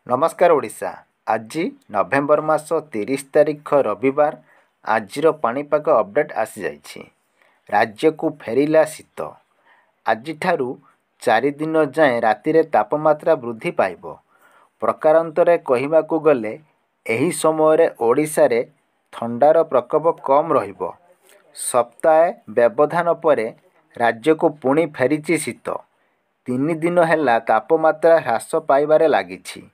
नमस्कार ओडिशा। आज नवेम्बर मास 30 तारिख रविवार। आजिर पाणीपाग अपडेट आसी जाइछि। राज्य को फेरिला शीत। आज 4 दिन जाए राति तापमात्रा वृद्धि पाइब। प्रकारांतरे कहिबाकू गले एही समय ओडिशा रे ठंडार प्रकोप कम रहिब। सप्ताहे व्यवधान परे राज्य को पुणी फेरिछि शीत। 3 दिन हेला तापमात्रा ह्रास पाइबारे लागिछि।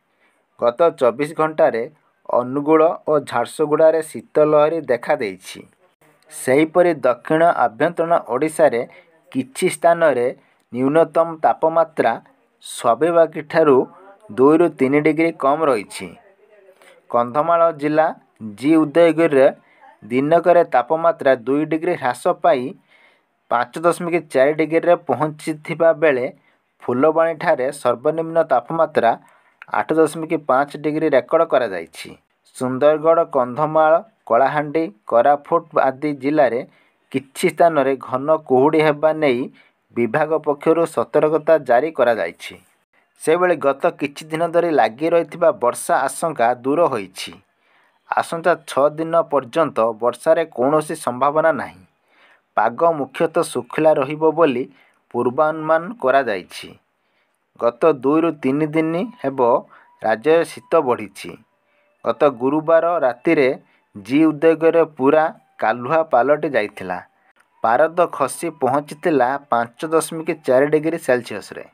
गत 24 घंटारे अनुगुल और झारसुगुड़ारे शीतलहरी देखा देइछि। सेहीपरि दक्षिण आभ्यंतरण ओडिशा रे किछि स्थान रे न्यूनतम तापमात्रा स्वाभाविक ठारू 2 ରୁ 3 डिग्री कम रहिछि। कंधमाल जिला जी उदयगिरी दिनकर तापमात्रा 2 डिग्री ह्रास पाई 5.4 डिग्री रे पहुंचिथिबा बेले फुलबाणी ठारे सर्वनिम्न तापमात्रा 8.5 डिग्री रेकर्ड करा जाइछि। सुंदरगढ़, कंधमाल, कलाहांडी, कोरापुट आदि जिले में किछि स्थान रे घन कुहुड़ी हेबा नेई विभाग पक्षरु सतर्कता जारी करा जाइछि। सेबेले गत किछि दिन धरि लागि रहिथिबा वर्षा आशंका दूर होइछि। आसंता 6 दिन पर्यंत वर्षारे कौनसी संभावना नाही। पाग मुख्यतः सुखिला रहिबो बोली पूर्वानुमान करा जाइछि। गत 2 ରୁ 3 दिन हेबो राज्य शीत बढ़िछि। गत गुरुवार राति रे जी उदयगिरी पूरा कालुआ पालटि जाइथिला। पारद खसी पहुंचिथिला 5.4 डिग्री सेल्सियस रे।